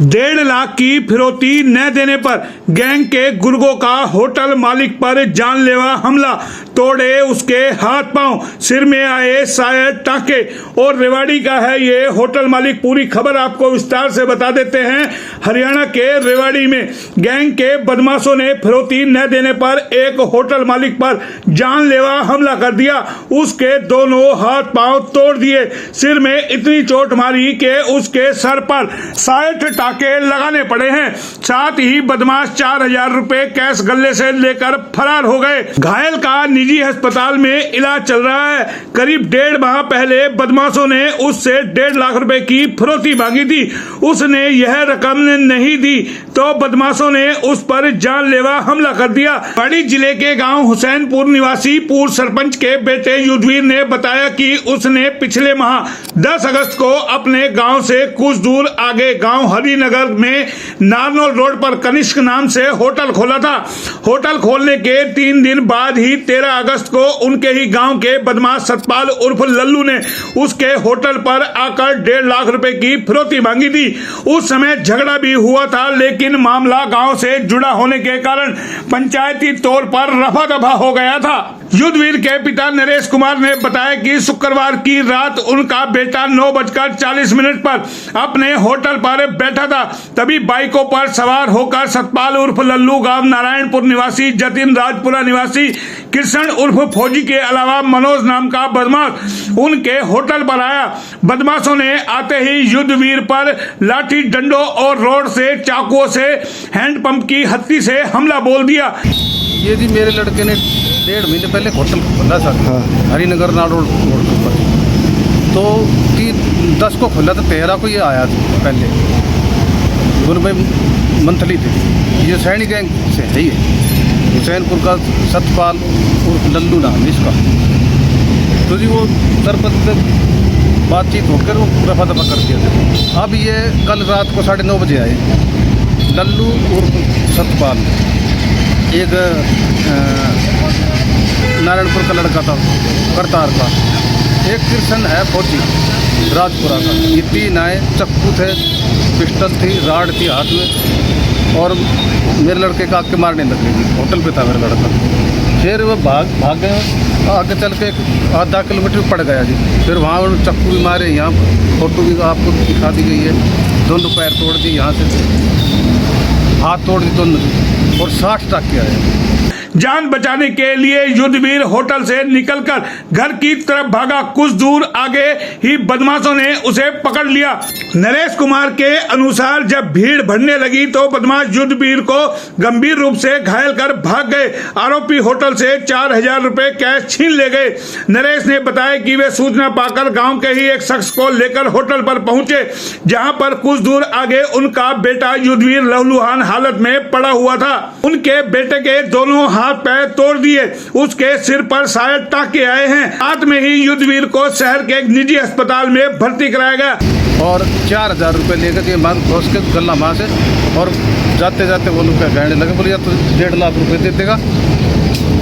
1.5 लाख की फिरौती न देने पर गैंग के गुर्गों का होटल मालिक पर जानलेवा हमला, तोड़े उसके हाथ पांव, सिर में आए शायद टाके। और रेवाड़ी का है ये होटल मालिक। पूरी खबर आपको विस्तार से बता देते हैं। हरियाणा के रेवाड़ी में गैंग के बदमाशों ने फिरौती न देने पर एक होटल मालिक पर जानलेवा हमला कर दिया। उसके दोनों हाथ पांव तोड़ दिए, सिर में इतनी चोट मारी कि उसके सर पर 60 टाके लगाने पड़े हैं। साथ ही बदमाश 4000 रुपए कैश गले से लेकर फरार हो गए। घायल का निजी अस्पताल में इलाज चल रहा है। करीब 1.5 माह पहले बदमाशों ने उससे 1.5 लाख रुपए की फिरौती मांगी थी। उसने यह रकम नहीं दी तो बदमाशों ने उस पर जानलेवा हमला कर दिया। पौड़ी जिले के गांव हुसैनपुर निवासी पूर्व सरपंच के बेटे युद्धवीर ने बताया कि उसने पिछले माह 10 अगस्त को अपने गांव से कुछ दूर आगे गांव हरिनगर में नारनौल रोड पर कनिष्क नाम से होटल खोला था। होटल खोलने के 3 दिन बाद ही 13 अगस्त को उनके ही गांव के बदमाश सतपाल उर्फ लल्लू ने उसके होटल पर आकर 1.5 लाख रुपए की फिरौती मांगी थी। उस समय झगड़ा भी हुआ था, लेकिन मामला गांव से जुड़ा होने के कारण पंचायती तौर पर रफा दफा हो गया था। युद्धवीर के पिता नरेश कुमार ने बताया कि शुक्रवार की रात उनका बेटा 9:40 पर अपने होटल पर बैठा था। तभी बाइकों पर सवार होकर सतपाल उर्फ लल्लू, गांव नारायणपुर निवासी जतिन, राजपुरा निवासी कृष्ण उर्फ फौजी के अलावा मनोज नाम का बदमाश उनके होटल पर आया। बदमाशों ने आते ही युद्धवीर पर लाठी डंडों और रोड से, चाकुओं से, हैंडपंप की हत्ती से हमला बोल दिया। ये जी मेरे लड़के ने 1.5 महीने पहले होटल खोला था हरिनगर रोड पर। तो कि 10 को खोला था, 13 को ये आया था। पहले दोनों में मंथली थे। ये सैनी गैंग से है, ये हुसैनपुर का सतपाल उर्फ लल्लू नाम इसका। तो जी वो सरपंच से बातचीत होकर वो रफा दफा कर दिया था। अब ये कल रात को 9:30 बजे आए। लल्लू उर्फ सतपाल एक नारायणपुर का लड़का था करतार का, एक कृष्ण है फौजी राजपुरा का। ये 3 आए, चक्कू थे, पिस्टल थी, राड थी हाथ में, और मेरे लड़के का आके मारने लगे। होटल पे था मेरा लड़का। फिर वो भाग गए। आगे चल के आधा किलोमीटर पड़ गया जी। फिर वहाँ उन्होंने चक्कू भी मारे। यहाँ फोटो भी आपको दिखा दी गई है। दोनों पैर तोड़ दी, यहाँ से हाथ तोड़ दी दोनों, और 60 टाके आए। जान बचाने के लिए युद्धवीर होटल से निकलकर घर की तरफ भागा। कुछ दूर आगे ही बदमाशों ने उसे पकड़ लिया। नरेश कुमार के अनुसार जब भीड़ बढ़ने लगी तो बदमाश युद्धवीर को गंभीर रूप से घायल कर भाग गए। आरोपी होटल से 4000 रुपए कैश छीन ले गए। नरेश ने बताया कि वे सूचना पाकर गांव के ही एक शख्स को लेकर होटल पर पहुंचे, जहां पर कुछ दूर आगे उनका बेटा युद्धवीर लहूलुहान हालत में पड़ा हुआ था। उनके बेटे के दोनों हाथ पैर तोड़ दिए, उसके सिर पर शायद टाके आए हैं। रात में ही युद्धवीर को शहर के एक निजी अस्पताल में भर्ती कराया गया और 4000 रुपये लेकर के मांग घोष के गला माँ से, और जाते जाते वो लोग कहने लगे, बोले यार तो 1.5 लाख रुपए दे देगा,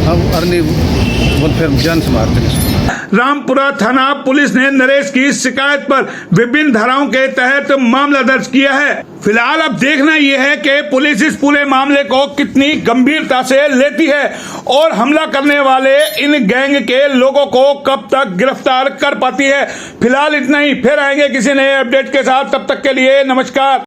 हम अर्नी बोल फिर जान से मारते। रामपुरा थाना पुलिस ने नरेश की शिकायत पर विभिन्न धाराओं के तहत मामला दर्ज किया है। फिलहाल अब देखना यह है कि पुलिस इस पूरे मामले को कितनी गंभीरता से लेती है और हमला करने वाले इन गैंग के लोगों को कब तक गिरफ्तार कर पाती है। फिलहाल इतना ही, फिर आएंगे किसी नए अपडेट के साथ। तब तक के लिए नमस्कार।